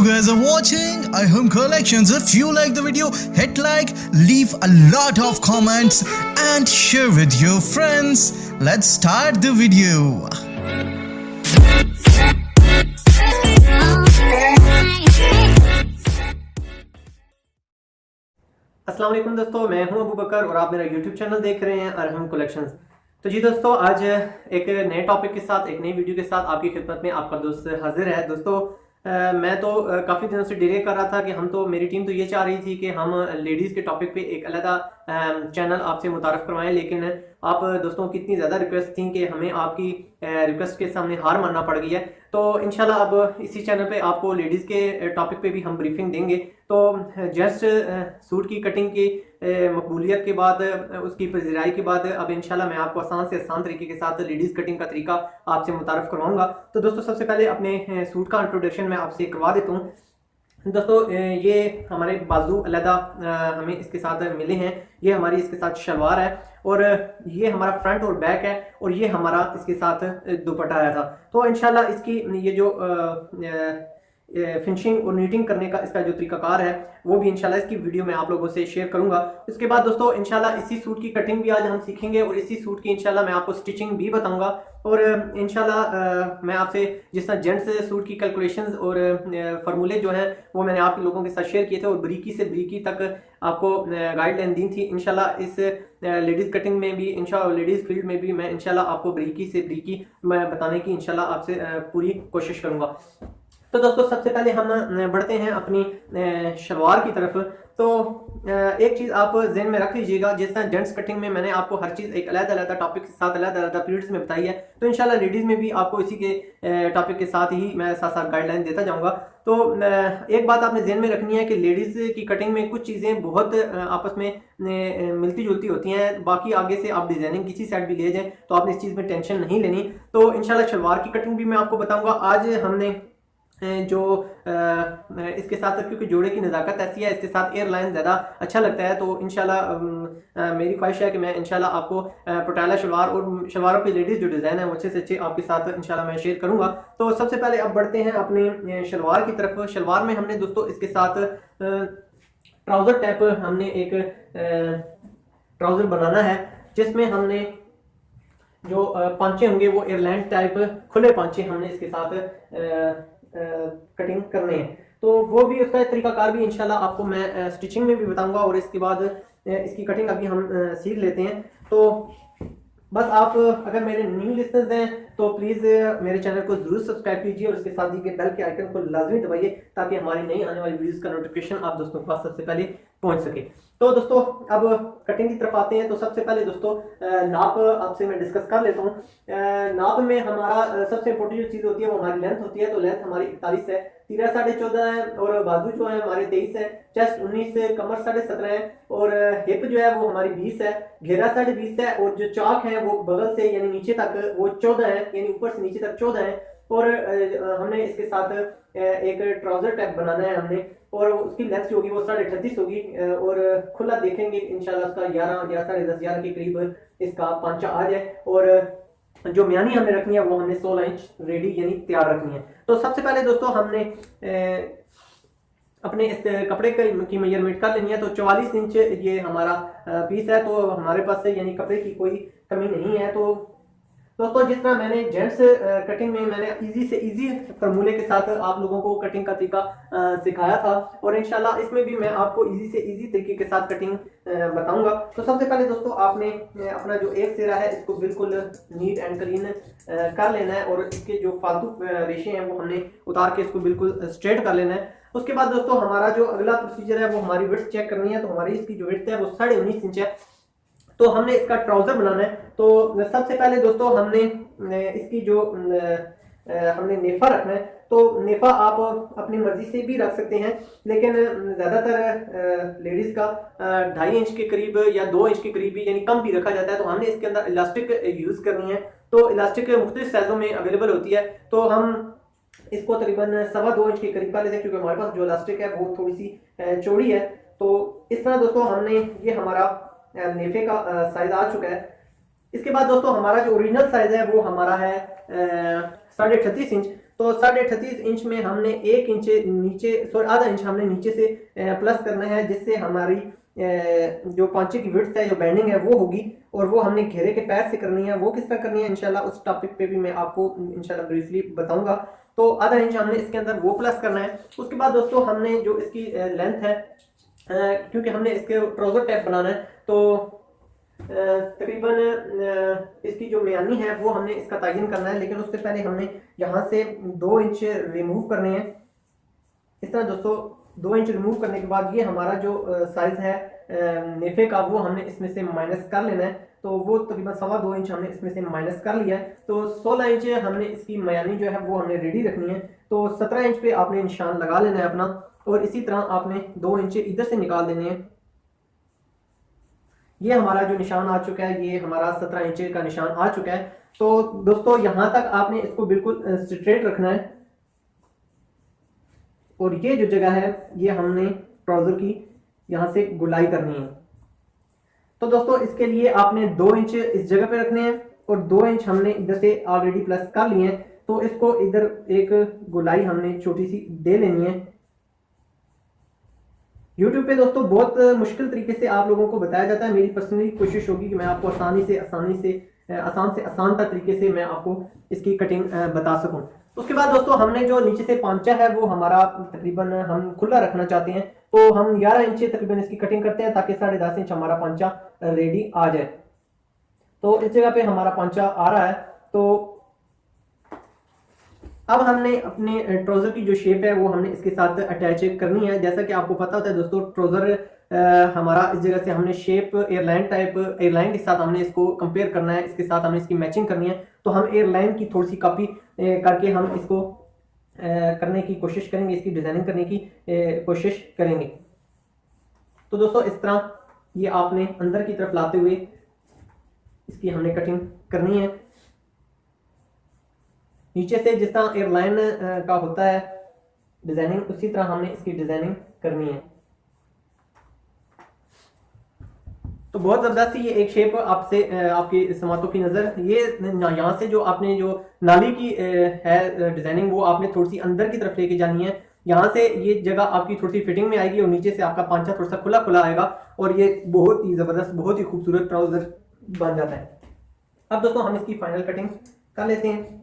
guys are watching iHome Collections. If you like the video, hit like, leave a lot of comments and share with your friends. Let's start the video. अस्सलाम वालेकुम दोस्तों, मैं हूं अबू बकर और आप मेरा YouTube channel देख रहे हैं अरहम कलेक्शंस। तो जी दोस्तों, आज एक नए टॉपिक के साथ, एक नई वीडियो के साथ आपकी खिदमत में आपका दोस्त हाजिर है। दोस्तों मैं तो काफ़ी दिनों से डिले कर रहा था कि मेरी टीम तो ये चाह रही थी कि हम लेडीज़ के टॉपिक पे एक अलग चैनल आपसे मुतारफ़ करवाएं, लेकिन आप दोस्तों की इतनी ज़्यादा रिक्वेस्ट थी कि हमें आपकी रिक्वेस्ट के सामने हार मानना पड़ गई है। तो इंशाल्लाह अब इसी चैनल पे आपको लेडीज़ के टॉपिक पे भी हम ब्रीफिंग देंगे। तो जस्ट सूट की कटिंग की मकबूलियत के बाद, उसकी पजीराई के बाद, अब इंशाल्लाह मैं आपको आसान से आसान तरीके के साथ लेडीज़ कटिंग का तरीका आपसे मुतारफ़ करवाऊंगा। तो दोस्तों सबसे पहले अपने सूट का इंट्रोडक्शन मैं आपसे करवा देता हूँ। दोस्तों ये हमारे बाजू अलहदा हमें इसके साथ मिले हैं। ये हमारी इसके साथ शलवार है और ये हमारा फ्रंट और बैक है और ये हमारा इसके साथ दुपट्टा आया था। तो इंशाल्लाह इसकी ये जो फिनिशिंग और नीटिंग करने का इसका जो तरीकाकार है वो भी इंशाल्लाह इसकी वीडियो में आप लोगों से शेयर करूंगा। उसके बाद दोस्तों इंशाल्लाह इसी सूट की कटिंग भी आज हम सीखेंगे और इसी सूट की इंशाल्लाह मैं आपको स्टिचिंग भी बताऊंगा। और इंशाल्लाह मैं आपसे जिस तरह जेंट्स सूट की कैलकुलेशंस और फार्मूले जो हैं वो मैंने आप लोगों के साथ शेयर किए थे और ब्रीकी से ब्रीकी तक आपको गाइडलाइन दी थी। इंशाल्लाह इस लेडीज़ कटिंग में भी, इंशाल्लाह लेडीज़ फील्ड में भी मैं इंशाल्लाह आपको ब्रीकी से ब्रीकी मैं बताने की इंशाल्लाह आपसे पूरी कोशिश करूँगा। तो दोस्तों सबसे पहले हम बढ़ते हैं अपनी शलवार की तरफ। तो एक चीज़ आप जहन में रख लीजिएगा, जिस तरह जेंट्स कटिंग में मैंने आपको हर चीज़ एक अलग टॉपिक के साथ अलग पीरियड्स में बताई है, तो इंशाल्लाह लेडीज़ में भी आपको इसी के टॉपिक के साथ ही मैं साथ गाइडलाइन देता जाऊंगा। तो एक बात आपने जहन में रखनी है कि लेडीज़ की कटिंग में कुछ चीज़ें बहुत आपस में मिलती जुलती होती हैं। बाकी आगे से आप डिज़ाइनिंग किसी साइड भी ले जाएं तो आपने इस चीज़ में टेंशन नहीं लेनी। तो इंशाल्लाह शलवार की कटिंग भी मैं आपको बताऊँगा। आज हमने जो इसके साथ, क्योंकि जोड़े की नज़ाकत ऐसी है, इसके साथ एयरलाइन ज़्यादा अच्छा लगता है, तो इंशाल्लाह मेरी ख्वाहिश है कि मैं इंशाल्लाह आपको पटियाला शलवार और शलवारों की लेडीज़ जो डिज़ाइन है वो अच्छे से अच्छे आपके साथ इंशाल्लाह मैं शेयर करूंगा। तो सबसे पहले अब बढ़ते हैं अपने शलवार की तरफ। शलवार में हमने दोस्तों इसके साथ ट्राउज़र टाइप हमने एक ट्राउज़र बनाना है, जिसमें हमने जो पांचे होंगे वो एयरलाइन टाइप खुले पांचे हमने इसके साथ कटिंग करने हैं। तो वो भी उसका तरीकाकार भी इंशाल्लाह आपको मैं स्टिचिंग में भी बताऊंगा और इसके बाद इसकी कटिंग अभी हम सीख लेते हैं। तो बस आप अगर मेरे न्यू लिसनर्स हैं तो प्लीज़ मेरे चैनल को ज़रूर सब्सक्राइब कीजिए और उसके साथ ही बेल के आइकन को लाजमी दबाइए ताकि हमारी नई आने वाली वीडियोस का नोटिफिकेशन आप दोस्तों के पास सबसे पहले पहुंच सके। तो दोस्तों अब कटिंग की तरफ आते हैं। तो सबसे पहले दोस्तों नाप आपसे मैं डिस्कस कर लेता हूँ। नाप में हमारा सबसे इंपॉर्टेंट जो चीज़ होती है वो हमारी लेंथ होती है। तो लेंथ हमारी 41 है, तीरा 14.5 है और बाजू जो है हमारे 23 है, चेस्ट 19 है, कमर 17.5 है और हिप जो है वो हमारी 20 है, घेरा 20.5 है और जो चाक है वो बगल से यानी नीचे तक वो 14 है, यानी ऊपर से नीचे तक 14 है। और हमने इसके साथ एक ट्राउजर टाइप बनाना है हमने, और उसकी लेंथ जो होगी वो 38.5 होगी और खुला देखेंगे इंशाल्लाह उसका 11 या 10.5 के करीब इसका पांचा आ जाए। और जो म्यानी हमने रखनी है वो हमने 16 इंच रेडी यानी तैयार रखनी है। तो सबसे पहले दोस्तों हमने अपने इस कपड़े की मेजरमेंट कर लेनी है। तो 44 इंच ये हमारा पीस है, तो हमारे पास से यानी कपड़े की कोई कमी नहीं है। तो दोस्तों जिस तरह मैंने जेंट्स कटिंग में मैंने इजी से इजी फार्मूले के साथ आप लोगों को कटिंग का तरीका सिखाया था, और इंशाल्लाह इसमें भी मैं आपको इजी से इजी तरीके के साथ कटिंग बताऊंगा। तो सबसे पहले दोस्तों आपने अपना जो एक सिरा है इसको बिल्कुल नीट एंड क्लीन कर लेना है और इसके जो फालतू रेशे हैं वो हमने उतार के इसको बिल्कुल स्ट्रेट कर लेना है। उसके बाद दोस्तों हमारा जो अगला प्रोसीजर है वो हमारी विड्थ चेक करनी है। तो हमारी इसकी जो विड्थ है वो 19.5 इंच है। तो हमने इसका ट्राउजर बनाना है। तो सबसे पहले दोस्तों हमने इसकी जो हमने नेफा रखना है। तो नेफा आप अपनी मर्जी से भी रख सकते हैं, लेकिन ज़्यादातर लेडीज़ का 2.5 इंच के करीब या 2 इंच के करीब भी यानी कम भी रखा जाता है। तो हमने इसके अंदर इलास्टिक यूज़ करनी है। तो इलास्टिक मुख्तलिफ साइज़ों में अवेलेबल होती है। तो हम इसको तकरीबन 2.25 इंच के करीब कर लेते हैं, क्योंकि हमारे पास जो इलास्टिक है वो थोड़ी सी चौड़ी है। तो इस तरह दोस्तों हमने ये हमारा नेफे का साइज आ चुका है। इसके बाद दोस्तों हमारा जो ओरिजिनल साइज है वो हमारा है 38.5 इंच। तो 38.5 इंच में हमने 1 इंच नीचे, सॉरी आधा इंच हमने नीचे से प्लस करना है, जिससे हमारी जो पांचे की विड्थ है, जो बैंडिंग है वो होगी, और वो हमने घेरे के पैर से करनी है। वो किस तरह करनी है इंशाल्लाह उस टॉपिक पे भी मैं आपको इंशाल्लाह ब्रीफली बताऊंगा। तो आधा इंच हमने इसके अंदर वो प्लस करना है। उसके बाद दोस्तों हमने जो इसकी लेंथ है, क्योंकि हमने इसके ट्राउजर टैप बनाना है, तो तकरीबन इसकी जो म्यानी है वो हमने इसका तयन करना है। लेकिन उससे पहले हमने यहाँ से 2 इंच रिमूव करने हैं। इस तरह दोस्तों 2 इंच रिमूव करने के बाद ये हमारा जो साइज है नेफे का, वो हमने इसमें से माइनस कर लेना है। तो वो तकरीबन 2.25 इंच हमने इसमें से माइनस कर लिया है। तो 16 इंच हमने इसकी म्यानी जो है वो हमने रेडी रखनी है। तो 17 इंच पे आपने निशान लगा लेना है अपना, और इसी तरह आपने 2 इंच इधर से निकाल देने हैं। ये हमारा जो निशान आ चुका है, ये हमारा 17 इंच का निशान आ चुका है। तो दोस्तों यहाँ तक आपने इसको बिल्कुल स्ट्रेट रखना है, और ये जो जगह है ये हमने ट्राउजर की यहाँ से गुलाई करनी है। तो दोस्तों इसके लिए आपने 2 इंच इस जगह पे रखने हैं, और 2 इंच हमने इधर से ऑलरेडी प्लस कर लिए हैं। तो इसको इधर एक गुलाई हमने छोटी सी दे लेनी है। YouTube पे दोस्तों बहुत मुश्किल तरीके से आप लोगों को बताया जाता है। मेरी पर्सनली कोशिश होगी कि मैं आपको आसान से आसान तरीके से मैं आपको इसकी कटिंग बता सकूं। उसके बाद दोस्तों हमने जो नीचे से पांचा है वो हमारा तकरीबन हम खुला रखना चाहते हैं, तो हम 11 इंच तकरीबन इसकी कटिंग करते हैं, ताकि 10.5 इंच हमारा पांचा रेडी आ जाए। तो इस जगह पे हमारा पांचा आ रहा है। तो अब हमने अपने ट्राउजर की जो शेप है वो हमने इसके साथ अटैच करनी है। जैसा कि आपको पता होता है दोस्तों, ट्राउजर हमारा इस जगह से हमने शेप एयरलाइन के साथ हमने इसको कंपेयर करना है, इसके साथ हमने इसकी मैचिंग करनी है। तो हम एयरलाइन की थोड़ी सी कॉपी करके हम इसको करने की कोशिश करेंगे, इसकी डिजाइनिंग करने की कोशिश करेंगे। तो दोस्तों इस तरह ये आपने अंदर की तरफ लाते हुए इसकी हमने कटिंग करनी है। नीचे से जिस तरह एयरलाइन का होता है डिजाइनिंग, उसी तरह हमने इसकी डिजाइनिंग करनी है। तो बहुत जबरदस्त ये एक शेप आपसे आपकी समातों की नजर, ये यहाँ से जो आपने जो नाली की है डिजाइनिंग, वो आपने थोड़ी सी अंदर की तरफ लेके जानी है। यहाँ से ये जगह आपकी थोड़ी सी फिटिंग में आएगी, और नीचे से आपका पांचा थोड़ा सा खुला खुला आएगा, और ये बहुत ही जबरदस्त, बहुत ही खूबसूरत ट्राउजर बन जाता है। अब दोस्तों हम इसकी फाइनल कटिंग कर लेते हैं।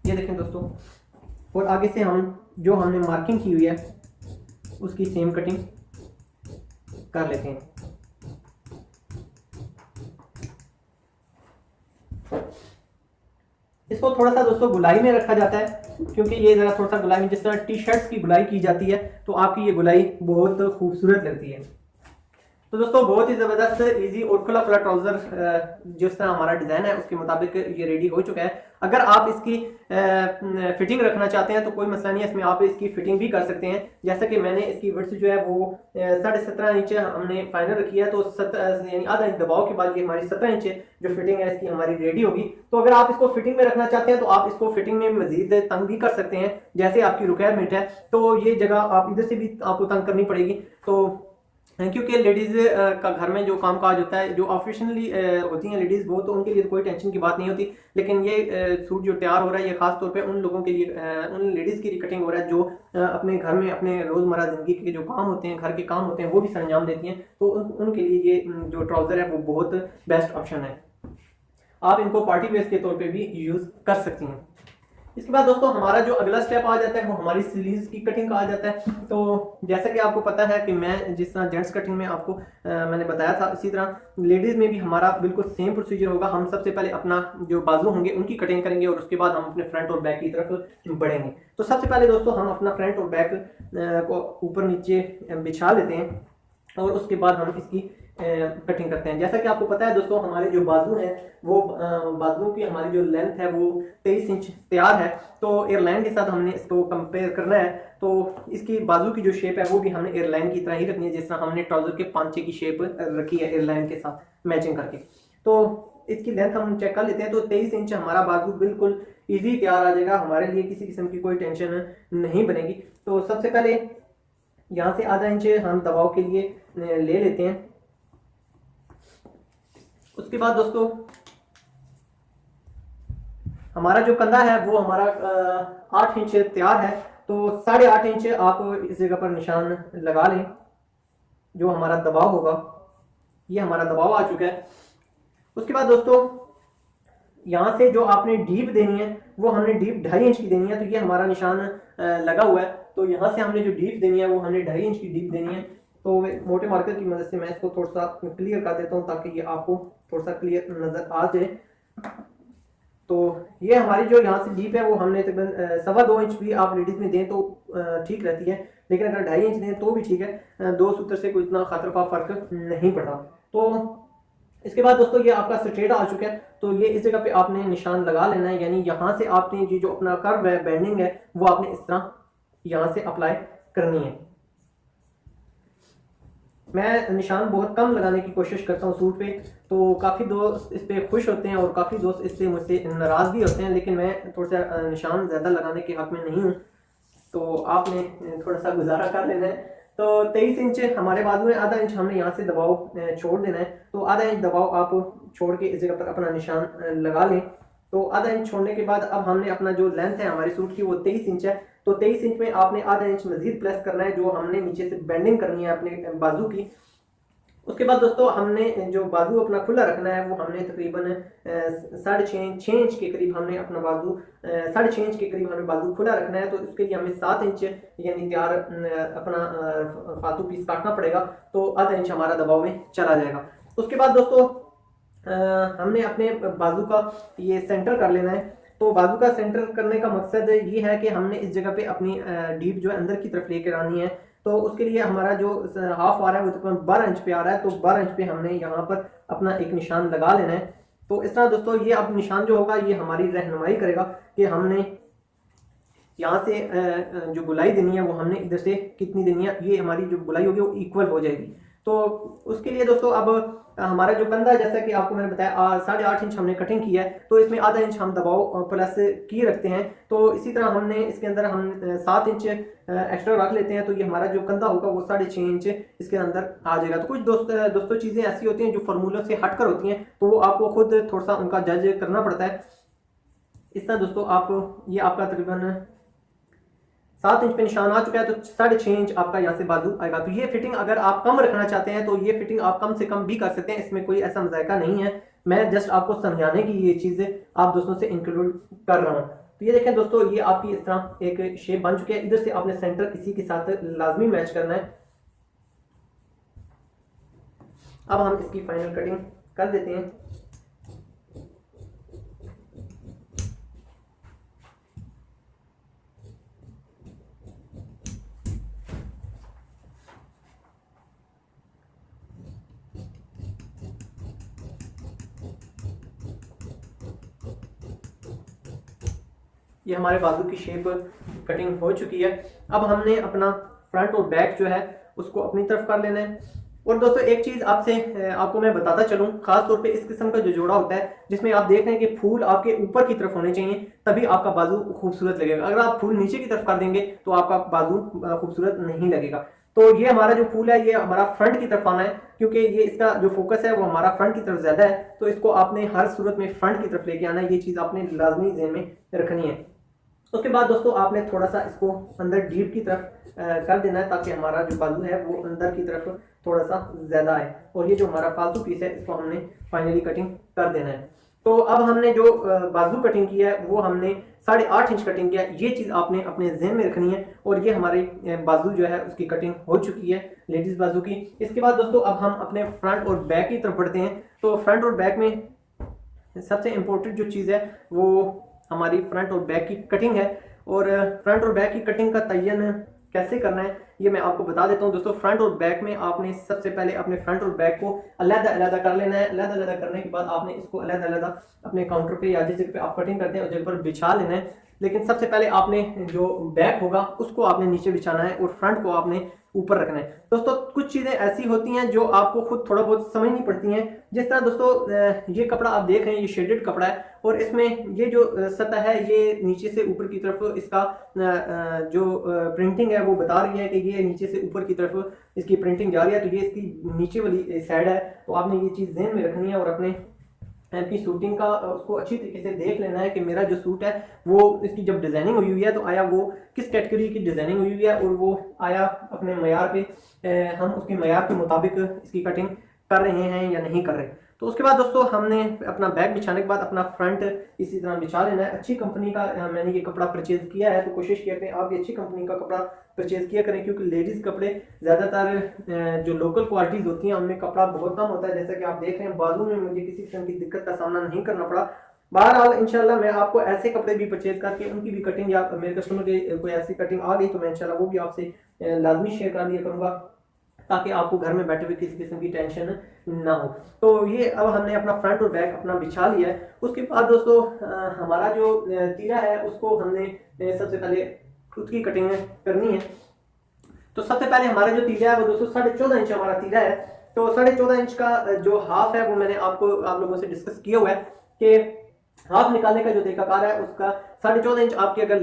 ये देखें दोस्तों, और आगे से हम जो हमने मार्किंग की हुई है उसकी सेम कटिंग कर लेते हैं। इसको थोड़ा सा दोस्तों गुलाई में रखा जाता है, क्योंकि ये जरा थोड़ा सा गुलाई में, जिस तरह टी शर्ट्स की गुलाई की जाती है, तो आपकी ये गुलाई बहुत खूबसूरत लगती है। तो दोस्तों बहुत ही जबरदस्त इजी और खुला खुला ट्राउजर जिस तरह हमारा डिजाइन है उसके मुताबिक ये रेडी हो चुका है। अगर आप इसकी फिटिंग रखना चाहते हैं तो कोई मसला नहीं है, इसमें आप इसकी फिटिंग भी कर सकते हैं। जैसा कि मैंने इसकी विड्थ जो है वो 17.5 इंच हमने फाइनल रखी है, तो यानी आधा इंच दबाव के बाद ये हमारी 17 इंच जो फिटिंग है इसकी हमारी रेडी होगी। तो अगर आप इसको फिटिंग में रखना चाहते हैं तो आप इसको फिटिंग में मजीद तंग भी कर सकते हैं, जैसे आपकी रिक्वायरमेंट है। तो ये जगह आप इधर से भी आपको तंग करनी पड़ेगी, तो क्योंकि लेडीज का घर में जो काम काज होता है, जो ऑफिशियली होती हैं लेडीज, वो तो उनके लिए कोई टेंशन की बात नहीं होती। लेकिन ये सूट जो तैयार हो रहा है ये खास तौर पे उन लोगों के लिए, उन लेडीज की कटिंग हो रहा है जो अपने घर में अपने रोजमर्रा जिंदगी के जो काम होते हैं, घर के काम होते हैं, वो भी सरंजाम देती हैं। तो उनके लिए ये जो ट्राउजर है वो बहुत बेस्ट ऑप्शन है। आप इनको पार्टी वेयर के तौर पर भी यूज कर सकती हैं। इसके बाद दोस्तों हमारा जो अगला स्टेप आ जाता है वो हमारी स्लीव्स की कटिंग का आ जाता है। तो जैसा कि आपको पता है कि मैं जिस तरह जेंट्स कटिंग में आपको मैंने बताया था, इसी तरह लेडीज में भी हमारा बिल्कुल सेम प्रोसीजर होगा। हम सबसे पहले अपना जो बाजू होंगे उनकी कटिंग करेंगे, और उसके बाद हम अपने फ्रंट और बैक की तरफ बढ़ेंगे। तो सबसे पहले दोस्तों हम अपना फ्रंट और बैक को ऊपर नीचे बिछा लेते हैं, और उसके बाद हम इसकी कटिंग करते हैं। जैसा कि आपको पता है दोस्तों, हमारे जो बाजू हैं वो बाजुओं की हमारी जो लेंथ है वो 23 इंच तैयार है। तो एयरलाइन के साथ हमने इसको कंपेयर करना है। तो इसकी बाजू की जो शेप है वो भी हमने एयरलाइन की तरह ही रखनी है, जिस तरह हमने ट्राउजर के पांचे की शेप रखी है एयरलाइन के साथ मैचिंग करके। तो इसकी लेंथ हम चेक कर लेते हैं। तो 23 इंच हमारा बाजू बिल्कुल ईजी तैयार आ जाएगा, हमारे लिए किसी किस्म की कोई टेंशन नहीं बनेगी। तो सबसे पहले यहाँ से आधा इंच हम दबाव के लिए ले लेते हैं। उसके बाद दोस्तों हमारा जो कंधा है वो हमारा 8 इंच तैयार है, तो 8.5 इंच आप इस जगह पर निशान लगा लें। जो हमारा दबाव होगा, ये हमारा दबाव आ चुका है। उसके बाद दोस्तों यहाँ से जो आपने डीप देनी है वो हमने डीप 2.5 इंच की देनी है, तो ये हमारा निशान लगा हुआ है। तो यहाँ से हमने जो डीप देनी है वो हमने 2.5 इंच की डीप देनी है। तो मोटे मार्कर की मदद से मैं इसको थोड़ा सा क्लियर कर देता हूँ ताकि ये आपको थोड़ा सा क्लियर नजर आ जाए। तो ये हमारी जो यहाँ से डीप है वो हमने तकरीबन 2.25 इंच भी आप लेडीज में दें तो ठीक रहती है, लेकिन अगर 2.5 इंच दें तो भी ठीक है। 2 सूत्र से कोई इतना खतरनाक फर्क नहीं पड़ा। तो इसके बाद दोस्तों ये आपका स्ट्रेट आ चुका है, तो ये इस जगह पे आपने निशान लगा लेना है। यानी यहाँ से आपने ये जो अपना कर्व है, बेंडिंग है, वो आपने इस तरह यहाँ से अप्लाई करनी है। मैं निशान बहुत कम लगाने की कोशिश करता हूँ सूट पे, तो काफ़ी दोस्त इस पे खुश होते हैं और काफ़ी दोस्त इससे मुझसे नाराज़ भी होते हैं, लेकिन मैं थोड़ा सा निशान ज़्यादा लगाने के हक में नहीं हूँ, तो आपने थोड़ा सा गुजारा कर लेना है। तो 23 इंच हमारे बाजू में, आधा इंच हमने यहाँ से दबाव छोड़ देना है। तो आधा इंच दबाव आप छोड़ के इस जगह पर अपना निशान लगा लें। तो आधा इंच छोड़ने के बाद अब हमने अपना जो लेंथ है हमारी सूट की वो 23 इंच है। तो 23 इंच में आपने आधा इंच मजीद प्लस करना है, जो हमने नीचे से बेंडिंग करनी है अपने बाजू की। उसके बाद दोस्तों हमने जो बाजू अपना खुला रखना है वो हमने तकरीबन 6.5 इंच के करीब हमने अपना बाजू 6.5 इंच के करीब हमें बाजू खुला रखना है। तो उसके लिए हमें 7 इंच यानी तैयार अपना फालतू पीस काटना पड़ेगा, तो आधा इंच हमारा दबाव में चला जाएगा। उसके बाद दोस्तों हमने अपने बाजू का ये सेंटर कर लेना है। तो बाजू का सेंटर करने का मकसद ये है कि हमने इस जगह पे अपनी डीप जो है अंदर की तरफ लेकर आनी है। तो उसके लिए हमारा जो हाफ आ रहा है वो तकरीबन 12 इंच पे आ रहा है, तो 12 इंच पे हमने यहाँ पर अपना एक निशान लगा लेना है। तो इस तरह दोस्तों ये अब निशान जो होगा ये हमारी रहनुमाई करेगा कि हमने यहाँ से जो गुलाई देनी है वो हमने इधर से कितनी देनी है, ये हमारी जो गुलाई होगी वो इक्वल हो जाएगी। तो उसके लिए दोस्तों अब हमारा जो कंधा, जैसा कि आपको मैंने बताया 8.5 इंच हमने कटिंग किया है, तो इसमें आधा इंच हम दबाव प्लस की रखते हैं। तो इसी तरह हमने इसके अंदर हम 7 इंच एक्स्ट्रा रख लेते हैं, तो ये हमारा जो कंधा होगा वो 6.5 इंच इसके अंदर आ जाएगा। तो कुछ दोस्तों चीज़ें ऐसी होती हैं जो फार्मूलों से हटकर होती हैं, तो वो आपको खुद थोड़ा सा उनका जज करना पड़ता है। इस तरह दोस्तों आप ये आपका तकरीबन 7 इंच पे निशान आ चुका है, तो 6.5 इंच आपका यहाँ से बाजू आएगा। तो ये फिटिंग अगर आप कम रखना चाहते हैं तो ये फिटिंग आप कम से कम भी कर सकते हैं, इसमें कोई ऐसा मजायका नहीं है। मैं जस्ट आपको समझाने की ये चीज़ें आप दोस्तों से इंक्लूड कर रहा हूँ। तो ये देखें दोस्तों, ये आपकी इस तरह एक शेप बन चुकी है। इधर से आपने सेंटर इसी के साथ लाजमी मैच करना है। अब हम इसकी फाइनल कटिंग कर देते हैं। ये हमारे बाजू की शेप कटिंग हो चुकी है। अब हमने अपना फ्रंट और बैक जो है उसको अपनी तरफ कर लेना है। और दोस्तों एक चीज़ आपको मैं बताता चलूँ, खास तौर पे इस किस्म का जो जोड़ा होता है जिसमें आप देख रहे हैं कि फूल आपके ऊपर की तरफ होने चाहिए, तभी आपका बाजू खूबसूरत लगेगा। अगर आप फूल नीचे की तरफ कर देंगे तो आपका बाजू खूबसूरत नहीं लगेगा। तो ये हमारा जो फूल है ये हमारा फ्रंट की तरफ आना है, क्योंकि ये इसका जो फोकस है वो हमारा फ्रंट की तरफ ज्यादा है, तो इसको आपने हर सूरत में फ्रंट की तरफ लेके आना है। ये चीज़ आपने लाजमी ज़हन में रखनी है। उसके बाद दोस्तों आपने थोड़ा सा इसको अंदर डीप की तरफ कर देना है, ताकि हमारा जो बाजू है वो अंदर की तरफ थोड़ा सा ज़्यादा आए। और ये जो हमारा फालतू पीस है इसको हमने फाइनली कटिंग कर देना है। तो अब हमने जो बाजू कटिंग की है वो हमने 8.5 इंच कटिंग किया। ये चीज़ आपने अपने जहन में रखनी है। और ये हमारे बाजू जो है उसकी कटिंग हो चुकी है, लेडीज़ बाजू की। इसके बाद दोस्तों अब हम अपने फ्रंट और बैक की तरफ बढ़ते हैं। तो फ्रंट और बैक में सबसे इम्पोर्टेंट जो चीज़ है वो हमारी फ्रंट और बैक की कटिंग है। और फ्रंट और बैक की कटिंग का तयन कैसे करना है ये मैं आपको बता देता हूँ। दोस्तों फ्रंट और बैक में आपने सबसे पहले अपने फ्रंट और बैक को अलग-अलग कर लेना है। अलग-अलग करने के बाद आपने इसको अलग-अलग अपने काउंटर पे या जिस जगह पे आप कटिंग करते हैं उस जगह पर बिछा लेना है। लेकिन सबसे पहले आपने जो बैक होगा उसको आपने नीचे बिछाना है और फ्रंट को आपने ऊपर रखना है। दोस्तों कुछ चीज़ें ऐसी होती हैं जो आपको खुद थोड़ा बहुत समझनी पड़ती हैं। जिस तरह दोस्तों ये कपड़ा आप देख रहे हैं, ये शेडेड कपड़ा है और इसमें ये जो सतह है ये नीचे से ऊपर की तरफ इसका जो प्रिंटिंग है वो बता रही है कि ये नीचे से ऊपर की तरफ इसकी प्रिंटिंग जा रही है, तो ये इसकी नीचे वाली साइड है। तो आपने ये चीज़ ध्यान में रखनी है और अपने की शूटिंग का उसको अच्छी तरीके से देख लेना है कि मेरा जो सूट है वो इसकी जब डिज़ाइनिंग हुई है तो आया वो किस कैटेगरी की डिज़ाइनिंग हुई है और वो आया अपने मयार पे हम उसके मयार के मुताबिक इसकी कटिंग कर रहे हैं या नहीं कर रहे। तो उसके बाद दोस्तों हमने अपना बैग बिछाने के बाद अपना फ्रंट इसी तरह बिछा लेना है। अच्छी कंपनी का मैंने ये कपड़ा परचेज किया है, तो कोशिश किया करें आप भी अच्छी कंपनी का कपड़ा परचेज किया करें, क्योंकि लेडीज़ कपड़े ज़्यादातर जो लोकल क्वालिटीज़ होती हैं उनमें कपड़ा बहुत कम होता है। जैसा कि आप देख रहे हैं बाजू में मुझे किसी किस्म की दिक्कत का सामना नहीं करना पड़ा। बहरहाल इंशाल्लाह मैं आपको ऐसे कपड़े भी परचेज करके उनकी भी कटिंग या मेरे कस्टमर की कोई ऐसी कटिंग आ गई तो मैं इंशाल्लाह वो भी आपसे लाजमी शेयर कर दिया करूँगा, ताकि आपको घर में बैठे हुए किसी किस्म की टेंशन ना हो। तो ये अब हमने अपना फ्रंट और बैक अपना बिछा लिया है। उसके बाद दोस्तों हमारा जो तीरा है उसको हमने सबसे पहले खुद की कटिंग करनी है। तो सबसे पहले हमारा जो तीरा है वो दोस्तों 14.5 इंच हमारा तीरा है। तो 14.5 इंच का जो हाफ है वो मैंने आप लोगों से डिस्कस किया हुआ है कि हाफ निकालने का जो तरीकाकार है उसका 14.5 इंच आपकी अगर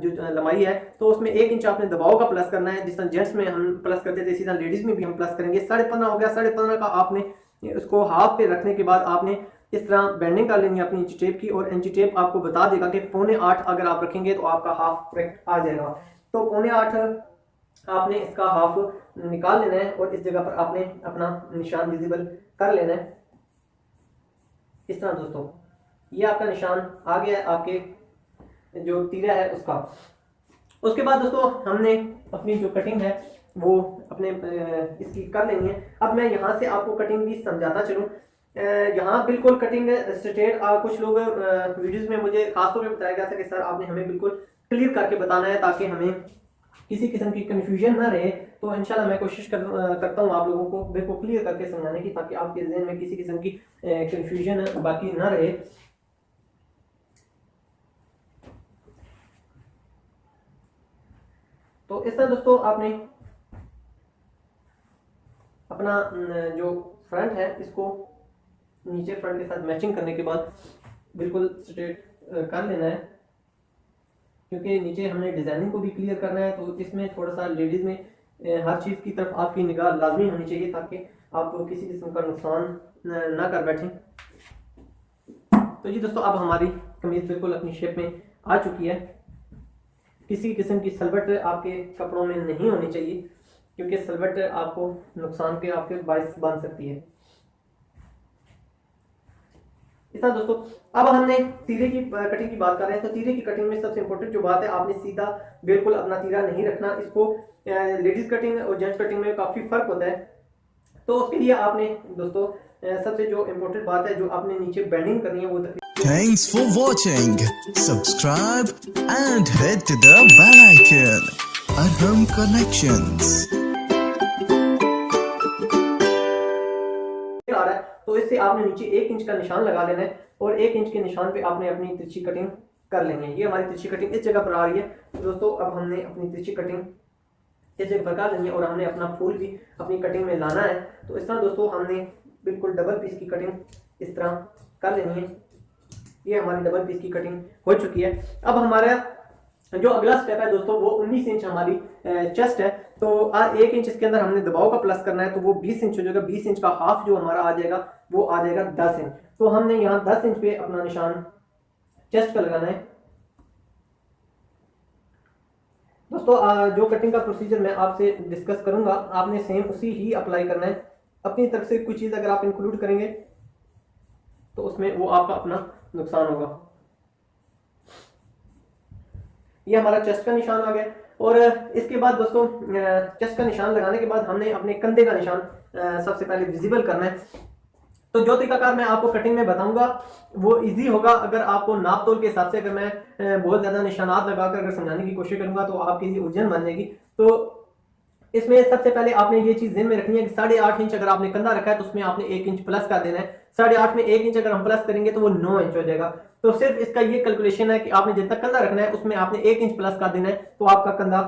जो लंबाई है तो उसमें 1 इंच आपने दबाव का प्लस करना है। जिस तरह जेंट्स में हम प्लस करते थे इसी तरह लेडीज में भी हम प्लस करेंगे। 15.5 हो गया। 15.5 का आपने उसको हाफ पे रखने के बाद आपने इस तरह बेंडिंग कर लेनी है अपनी इंची टेप की, और इंची टेप आपको बता देगा कि 7.25 अगर आप रखेंगे तो आपका हाफ करेक्ट आ जाएगा। तो 7.25 आपने इसका हाफ निकाल लेना है और इस जगह पर आपने अपना निशान विजिबल कर लेना है इस तरह। दोस्तों ये आपका निशान आ गया है आपके जो तीरा है उसका। उसके बाद दोस्तों हमने अपनी जो कटिंग है वो अपने इसकी कर लेनी है। अब मैं यहाँ से आपको कटिंग भी समझाता चलूँ। यहाँ बिल्कुल कटिंग स्ट्रेट कुछ लोग वीडियोस में मुझे खासतौर पे बताया गया था कि सर आपने हमें बिल्कुल क्लियर करके बताना है ताकि हमें किसी किस्म की कन्फ्यूजन ना रहे। तो इंशाल्लाह मैं कोशिश करता हूँ आप लोगों को बिल्कुल क्लियर करके समझाने की, ताकि आपके ज़हन में किसी किस्म की कन्फ्यूजन बाकी ना रहे। तो इस तरह दोस्तों आपने अपना जो फ्रंट है इसको नीचे फ्रंट के साथ मैचिंग करने के बाद बिल्कुल स्ट्रेट कर लेना है, क्योंकि नीचे हमने डिज़ाइनिंग को भी क्लियर करना है। तो इसमें थोड़ा सा लेडीज़ में हर चीज़ की तरफ आपकी निगाह लाजमी होनी चाहिए ताकि आप किसी किस्म का नुकसान ना कर बैठें। तो जी दोस्तों अब हमारी कमीज बिल्कुल अपनी शेप में आ चुकी है। किसी किस्म की सलवट आपके कपड़ों में नहीं होनी चाहिए, क्योंकि सलवट आपको नुकसान के आपके बायस बन सकती है। इतना दोस्तों अब हमने तीरे की कटिंग की बात कर रहे हैं। तो तीरे की कटिंग में सबसे इंपॉर्टेंट जो बात है, आपने सीधा बिल्कुल अपना तीरा नहीं रखना। इसको लेडीज कटिंग और जेंट्स कटिंग में काफ़ी फर्क होता है। तो उसके लिए आपने दोस्तों सबसे जो इम्पोर्टेंट बात है जो आपने नीचे बेंडिंग करनी है वो Thanks for watching. Subscribe and hit the bell icon. Arham Collections. आ रहा है तो इससे आपने नीचे 1 इंच का निशान लगा लेना है और 1 इंच के निशान पे आपने अपनी तिरछी कटिंग कर लेनी है। ये हमारी तिरछी कटिंग इस जगह पर आ रही है। तो दोस्तों अब हमने अपनी तिरछी कटिंग इस जगह पर कर लेनी है और हमने अपना फूल भी अपनी कटिंग में लाना है। तो इस तरह दोस्तों हमने बिल्कुल डबल पीस की कटिंग इस तरह कर लेनी है। ये हमारी डबल पीस की कटिंग हो चुकी है। अब हमारा जो अगला स्टेप है दोस्तों वो 19 इंच हमारी चेस्ट है। तो 1 इंच इसके अंदर हमने दबाव का प्लस करना है, तो वो 20 इंच हो जाएगा। 20 इंच का हाफ जो हमारा आ जाएगा वो आ जाएगा 10 इंच। तो हमने यहाँ 10 इंच पे अपना निशान चेस्ट का लगाना है। दोस्तों जो कटिंग का प्रोसीजर मैं आपसे डिस्कस करूंगा आपने सेम उसी ही अप्लाई करना है। अपनी तरफ से कुछ चीज़ अगर आप इंक्लूड करेंगे तो उसमें वो आपका अपना नुकसान होगा। ये हमारा चेस्ट का निशान आ गया। और इसके बाद दोस्तों चेस्ट का निशान लगाने के बाद हमने अपने कंधे का निशान सबसे पहले विजिबल करना है। तो जो तरीकाकार मैं आपको कटिंग में बताऊंगा वो इजी होगा। अगर आपको नाप तोल के हिसाब से अगर मैं बहुत ज़्यादा निशानात लगाकर अगर समझाने की कोशिश करूंगा तो आपके लिए उलझन बन जाएगी। तो इसमें सबसे पहले आपने ये चीज़ ध्यान में रखनी है कि 8.5 इंच अगर आपने कंधा रखा है तो उसमें आपने 1 इंच प्लस कर देना है। 8.5 में 1 इंच अगर हम प्लस करेंगे तो वो 9 इंच हो जाएगा। तो सिर्फ इसका ये कैलकुलेशन है कि आपने जितना कंधा रखना है उसमें आपने 1 इंच प्लस कर देना है, तो आपका कंधा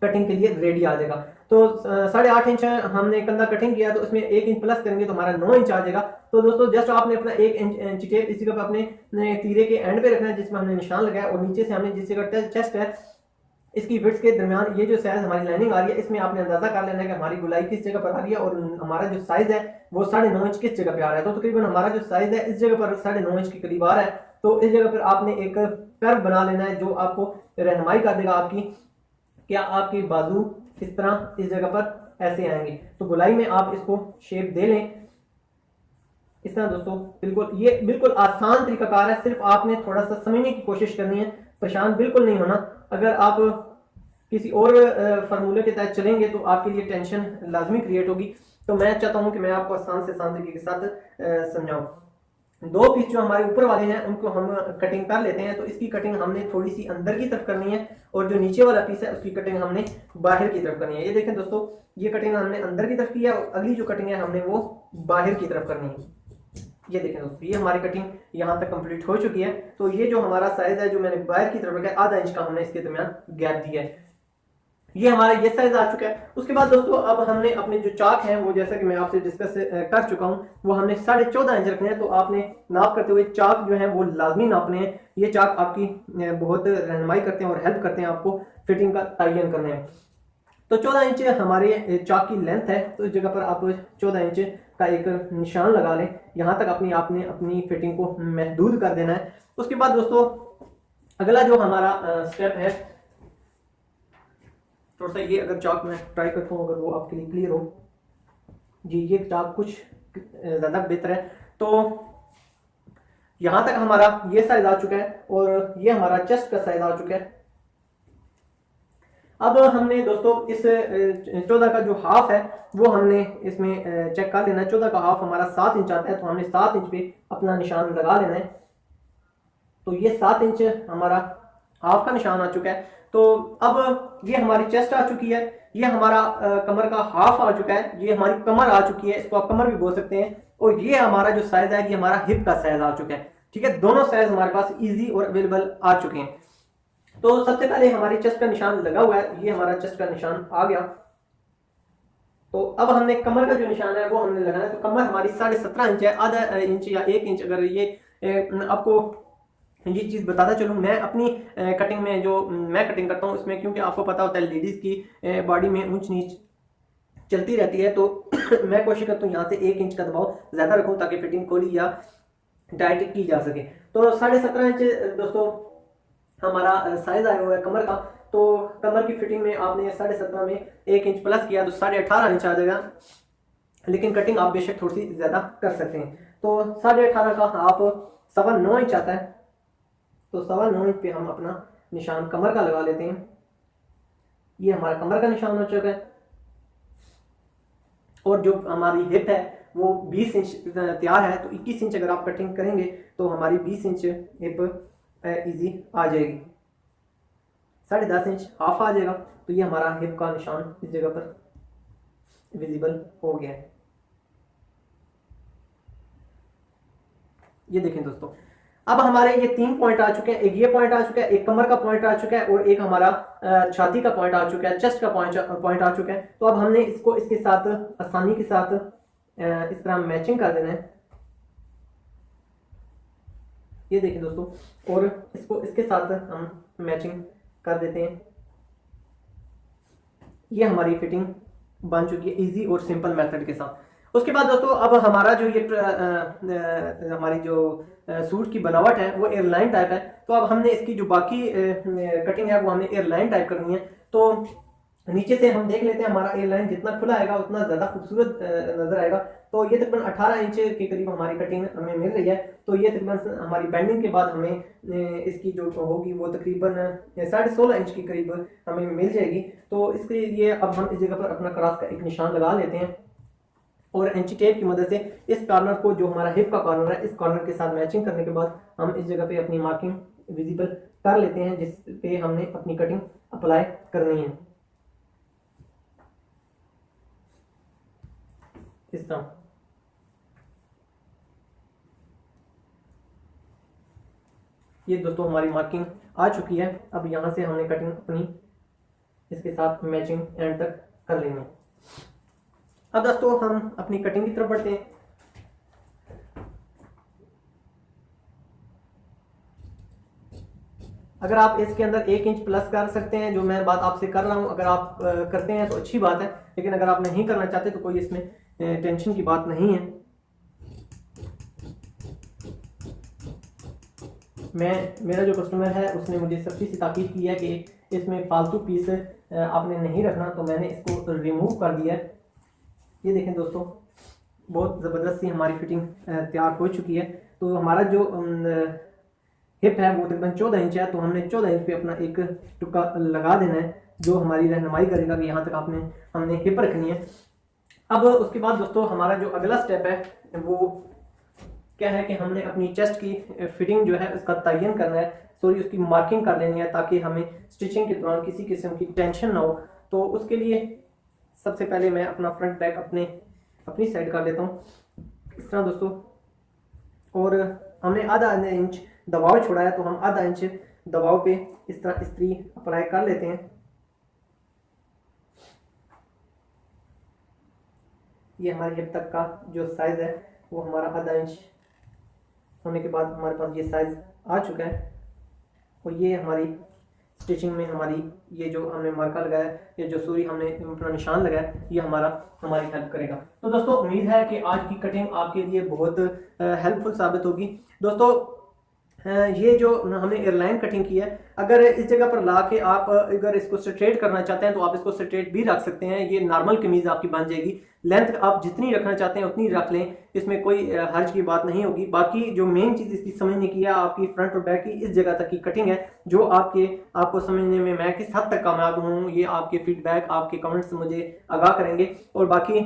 कटिंग के लिए रेडी आ जाएगा। तो 8.5 इंच हमने कंधा कटिंग किया, तो उसमें 1 इंच प्लस करेंगे तो हमारा 9 इंच आ जाएगा। तो दोस्तों जस्ट आपने अपना 1 इंच टेप इसी जगह पर अपने तीरे के एंड पे रखना है जिसमें हमने निशान लगाया, और नीचे से हमने जिस जगह चेस्ट है इसकी विड्थ के दरमियान ये जो साइज हमारी लाइनिंग आ रही है, इसमें आपने अंदाजा कर लेना है कि हमारी गुलाई किस जगह पर आ रही है और हमारा जो साइज है वो 9.5 इंच किस जगह पे आ रहा है। तो तकरीबन हमारा जो साइज है इस जगह पर 9.5 इंच के करीब आ रहा है। तो इस जगह पर आपने एक कर्व बना लेना है जो आपको रहनुमाई कर देगा आपकी, क्या आपकी बाजू इस तरह इस जगह पर ऐसे आएंगे। तो गुलाई में आप इसको शेप दे लें इस तरह। दोस्तों बिल्कुल ये बिल्कुल आसान तरीकाकार है, सिर्फ आपने थोड़ा सा समझने की कोशिश करनी है, परेशान बिल्कुल नहीं होना। अगर आप किसी और फार्मूले के तहत चलेंगे तो आपके लिए टेंशन लाजमी क्रिएट होगी। तो मैं चाहता हूं कि मैं आपको आसान से आसान तरीके के साथ समझाऊं। 2 पीस जो हमारे ऊपर वाले हैं उनको हम कटिंग कर लेते हैं। तो इसकी कटिंग हमने थोड़ी सी अंदर की तरफ करनी है, और जो नीचे वाला पीस है उसकी कटिंग हमने बाहर की तरफ करनी है। ये देखें दोस्तों, ये कटिंग हमने अंदर की तरफ की है और अगली जो कटिंग है हमने वो बाहर की तरफ करनी है। ये देखें दोस्तों, ये हमारी कटिंग यहाँ तक कंप्लीट हो चुकी है। तो ये जो हमारा साइज है जो मैंने बाहर की तरफ रखा है, आधा इंच का हमने इसके दरमियान गैप दिया है। ये हमारा ये साइज आ चुका है। उसके बाद दोस्तों अब हमने अपने जो चाक हैं वो जैसा कि मैं आपसे डिस्कस कर चुका हूँ, वो हमने 14.5 इंच रखने हैं। तो आपने नाप करते हुए चाक जो है वो लाजमी नापने हैं। ये चाक आपकी बहुत रहनुमाई करते हैं और हेल्प करते हैं आपको फिटिंग का तयन करने में। तो 14 इंच हमारे चाक की लेंथ है, तो इस जगह पर आप 14 इंच का एक निशान लगा लें। यहाँ तक आपने अपनी फिटिंग को महदूद कर देना है। उसके बाद दोस्तों अगला जो हमारा स्टेप है, थोड़ा सा ये अगर चाक में ट्राई करता हूँ अगर वो आपके लिए क्लियर हो जी, ये चाक कुछ ज़्यादा बेहतर है। तो यहाँ तक हमारा ये साइज आ चुका है और ये हमारा चेस्ट का साइज आ चुका है। अब हमने दोस्तों इस 14 का जो हाफ है वो हमने इसमें चेक कर लेना है। 14 का हाफ हमारा 7 इंच आता है, तो हमने 7 इंच पे अपना निशान लगा लेना है। तो ये 7 इंच हमारा हाफ का निशान आ चुका है। तो अब ये हमारी चेस्ट आ चुकी है, ये हमारा कमर का हाफ आ चुका है, ये हमारी कमर आ चुकी है, इसको आप कमर भी बोल सकते हैं। और ये हमारा जो साइज है ये हमारा हिप का साइज आ चुका है। ठीक है, दोनों साइज हमारे पास इजी और अवेलेबल आ चुके हैं। तो सबसे पहले हमारी चेस्ट का निशान लगा हुआ है, ये हमारा चेस्ट का निशान आ गया। तो अब हमने कमर का जो निशान है वो हमने लगाना है। तो कमर हमारी 17.5 इंच है, आधा इंच या 1 इंच। अगर ये आपको ये चीज़ बताता चलूँ, मैं अपनी कटिंग में जो मैं कटिंग करता हूँ उसमें, क्योंकि आपको पता होता है लेडीज़ की बॉडी में ऊंच नीच चलती रहती है, तो मैं कोशिश करता हूँ यहाँ से 1 इंच का दबाव ज़्यादा रखूँ ताकि फिटिंग खोली या टाइट की जा सके। तो 17.5 इंच दोस्तों हमारा साइज आया हुआ है कमर का। तो कमर की फिटिंग में आपने 17.5 में 1 इंच प्लस किया तो 18.5 इंच आ जाएगा, लेकिन कटिंग आप बेशक थोड़ी सी ज़्यादा कर सकते हैं। तो 18.5 का हाफ 9.25 इंच आता है। तो 9.25 इंच पे हम अपना निशान कमर का लगा लेते हैं। ये हमारा कमर का निशान हो चुका है। और जो हमारी हिप है वो 20 इंच तैयार है, तो 21 इंच अगर आप कटिंग करेंगे तो हमारी 20 इंच हिप इजी आ जाएगी। 10.5 इंच हाफ आ जाएगा। तो ये हमारा हिप का निशान इस जगह पर विजिबल हो गया है। ये देखें दोस्तों, अब हमारे ये 3 पॉइंट आ चुके हैं। एक ये पॉइंट आ चुका है, एक कमर का पॉइंट आ चुका है, और एक हमारा छाती का पॉइंट आ चुका है, चेस्ट का पॉइंट आ चुका है। तो अब हमने इसको इसके साथ आसानी के साथ इस तरह मैचिंग कर देना है। ये देखिए दोस्तों, और इसको इसके साथ हम मैचिंग कर देते हैं। ये हमारी फिटिंग बन चुकी है इजी और सिंपल मेथड के साथ। उसके बाद दोस्तों अब हमारा जो ये हमारी जो सूट की बनावट है वो एयरलाइन टाइप है। तो अब हमने इसकी जो बाकी कटिंग है वो हमने एयरलाइन टाइप करनी है। तो नीचे से हम देख लेते हैं, हमारा एयरलाइन जितना खुला आएगा उतना ज़्यादा खूबसूरत नजर आएगा। तो ये तकरीबन 18 इंच के करीब हमारी कटिंग हमें मिल रही है। तो ये तकरीबन हमारी बेंडिंग के बाद हमें इसकी जो होगी वो तकरीबन 16.5 इंच के करीब हमें मिल जाएगी। तो इसके लिए अब हम इस जगह पर अपना क्रॉस का एक निशान लगा लेते हैं, और इंची टेप की मदद से इस कॉर्नर को, जो हमारा हिप का कॉर्नर है, इस कॉर्नर के साथ मैचिंग करने के बाद हम इस जगह पे अपनी मार्किंग विजिबल कर लेते हैं जिस पे हमने अपनी कटिंग अप्लाई करनी है। इस तरह ये दोस्तों हमारी मार्किंग आ चुकी है। अब यहाँ से हमने कटिंग अपनी इसके साथ मैचिंग एंड तक कर लेंगे। अब दोस्तों हम अपनी कटिंग की तरफ बढ़ते हैं। अगर आप इसके अंदर 1 इंच प्लस कर सकते हैं, जो मैं बात आपसे कर रहा हूं, अगर आप करते हैं तो अच्छी बात है, लेकिन अगर आप नहीं करना चाहते तो कोई इसमें टेंशन की बात नहीं है। मेरा जो कस्टमर है उसने मुझे सख्ती से ताकीद की है कि इसमें फालतू पीस आपने नहीं रखना, तो मैंने इसको रिमूव कर दिया है। ये देखें दोस्तों, बहुत ज़बरदस्त सी हमारी फिटिंग तैयार हो चुकी है। तो हमारा जो हिप है वो तकरीबन 14 इंच है, तो हमने 14 इंच पे अपना एक टुक्का लगा देना है, जो हमारी रहनुमाई करेगा कि यहाँ तक हमने हिप रखनी है। अब उसके बाद दोस्तों हमारा जो अगला स्टेप है वो क्या है कि हमने अपनी चेस्ट की फिटिंग जो है उसका तयन करना है, सॉरी उसकी मार्किंग कर लेनी है, ताकि हमें स्टिचिंग के दौरान किसी किस्म की टेंशन ना हो। तो उसके लिए सबसे पहले मैं अपना फ्रंट बैक अपनी साइड कर लेता हूँ इस तरह दोस्तों, और हमने आधा इंच दबाव छोड़ा है, तो हम आधा इंच दबाव पे इस तरह इस्त्री अप्लाई कर लेते हैं। ये हमारे हिप तक का जो साइज है वो हमारा आधा इंच होने के बाद हमारे पास ये साइज आ चुका है, और ये हमारी स्टिचिंग में हमारी ये जो हमने मार्का लगाया, ये जो सूरी हमने अपना निशान लगाया, ये हमारी हेल्प करेगा। तो दोस्तों उम्मीद है कि आज की कटिंग आपके लिए बहुत हेल्पफुल साबित होगी। दोस्तों ये जो हमने एयरलाइन कटिंग की है, अगर इस जगह पर ला के आप अगर इसको स्ट्रेट करना चाहते हैं तो आप इसको स्ट्रेट भी रख सकते हैं। ये नॉर्मल कमीज आपकी बन जाएगी। लेंथ आप जितनी रखना चाहते हैं उतनी रख लें, इसमें कोई हर्ज की बात नहीं होगी। बाकी जो मेन चीज़ इसकी समझने की है, आपकी फ्रंट और बैक की इस जगह तक की कटिंग है, जो आपको समझने में मैं किस हद तक कामयाब हूँ, ये आपके फीडबैक, आपके कमेंट्स मुझे आगाह करेंगे। और बाकी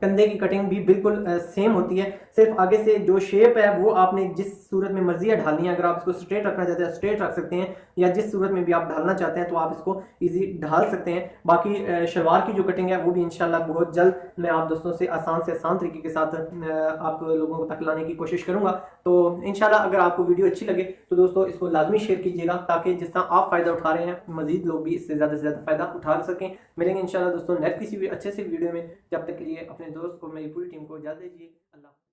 कंधे की कटिंग भी बिल्कुल सेम होती है, सिर्फ आगे से जो शेप है वो आपने जिस सूरत में मर्जी है ढालनी है। अगर आप इसको स्ट्रेट रखना चाहते हैं स्ट्रेट रख सकते हैं, या जिस सूरत में भी आप ढालना चाहते हैं तो आप इसको इजी ढाल सकते हैं। बाकी शलवार की जो कटिंग है वो भी इंशाल्लाह बहुत जल्द मैं आप दोस्तों से आसान तरीके के साथ आप लोगों तक लाने की कोशिश करूंगा। तो इंशाल्लाह अगर आपको वीडियो अच्छी लगे तो दोस्तों इसको लाजमी शेयर कीजिएगा, ताकि जिस तरह आप फ़ायदा उठा रहे हैं मजीद लोग भी इससे ज़्यादा से ज़्यादा फ़ायदा उठा सकें। मिलेंगे इंशाल्लाह दोस्तों नेक्स्ट किसी भी अच्छे से वीडियो में। जब तक के लिए अपने दोस्त और मेरी पूरी टीम को इजाज़त दीजिए। अल्लाह।